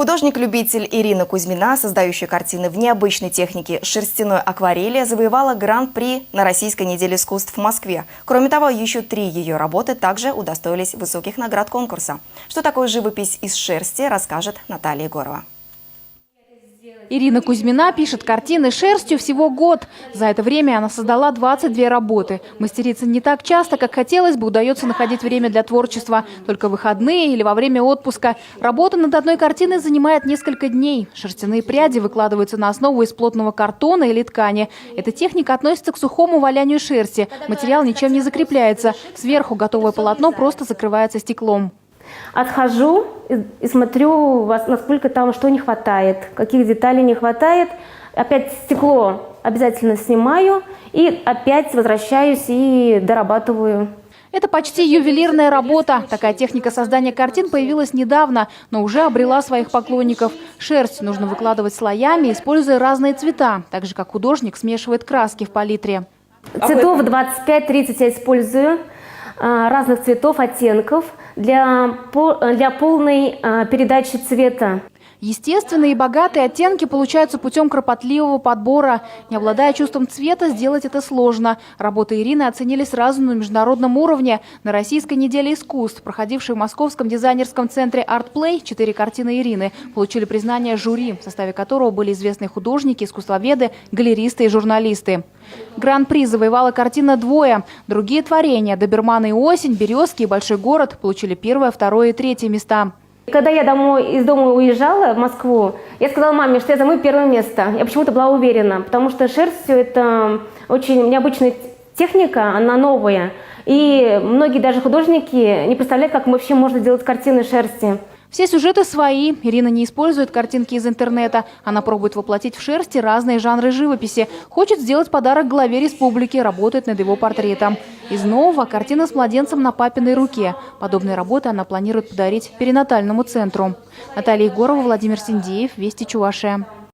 Художник-любитель Ирина Кузьмина, создающая картины в необычной технике шерстяной акварели, завоевала гран-при на Российской неделе искусств в Москве. Кроме того, еще 3 ее работы также удостоились высоких наград конкурса. Что такое живопись из шерсти, расскажет Наталья Егорова. Ирина Кузьмина пишет картины шерстью всего год. За это время она создала 22 работы. Мастерице не так часто, как хотелось бы, удается находить время для творчества. Только в выходные или во время отпуска. Работа над одной картиной занимает несколько дней. Шерстяные пряди выкладываются на основу из плотного картона или ткани. Эта техника относится к сухому валянию шерсти. Материал ничем не закрепляется. Сверху готовое полотно просто закрывается стеклом. Отхожу и смотрю, насколько там что не хватает, каких деталей не хватает. Опять стекло обязательно снимаю и опять возвращаюсь и дорабатываю. Это почти ювелирная работа. Такая техника создания картин появилась недавно, но уже обрела своих поклонников. Шерсть нужно выкладывать слоями, используя разные цвета, так же как художник смешивает краски в палитре. Цветов 25-30 я использую, разных цветов, оттенков для полной передачи цвета. Естественные и богатые оттенки получаются путем кропотливого подбора. Не обладая чувством цвета, сделать это сложно. Работы Ирины оценили сразу на международном уровне. На Российской неделе искусств, проходившей в Московском дизайнерском центре ArtPlay, 4 картины Ирины получили признание жюри, в составе которого были известные художники, искусствоведы, галеристы и журналисты. Гран-при завоевала картина «Двое». Другие творения «Доберман и осень», «Березки» и «Большой город» получили 1-е, 2-е и 3-е места. Когда я из дома уезжала в Москву, я сказала маме, что я займу 1-е место. Я почему-то была уверена, потому что шерстью это очень необычная техника, она новая. И многие даже художники не представляют, как вообще можно делать картины шерсти. Все сюжеты свои. Ирина не использует картинки из интернета. Она пробует воплотить в шерсти разные жанры живописи. Хочет сделать подарок главе республики, работает над его портретом. Из нового – картина с младенцем на папиной руке. Подобные работы она планирует подарить перинатальному центру. Наталья Егорова, Владимир Синдеев, Вести Чувашия.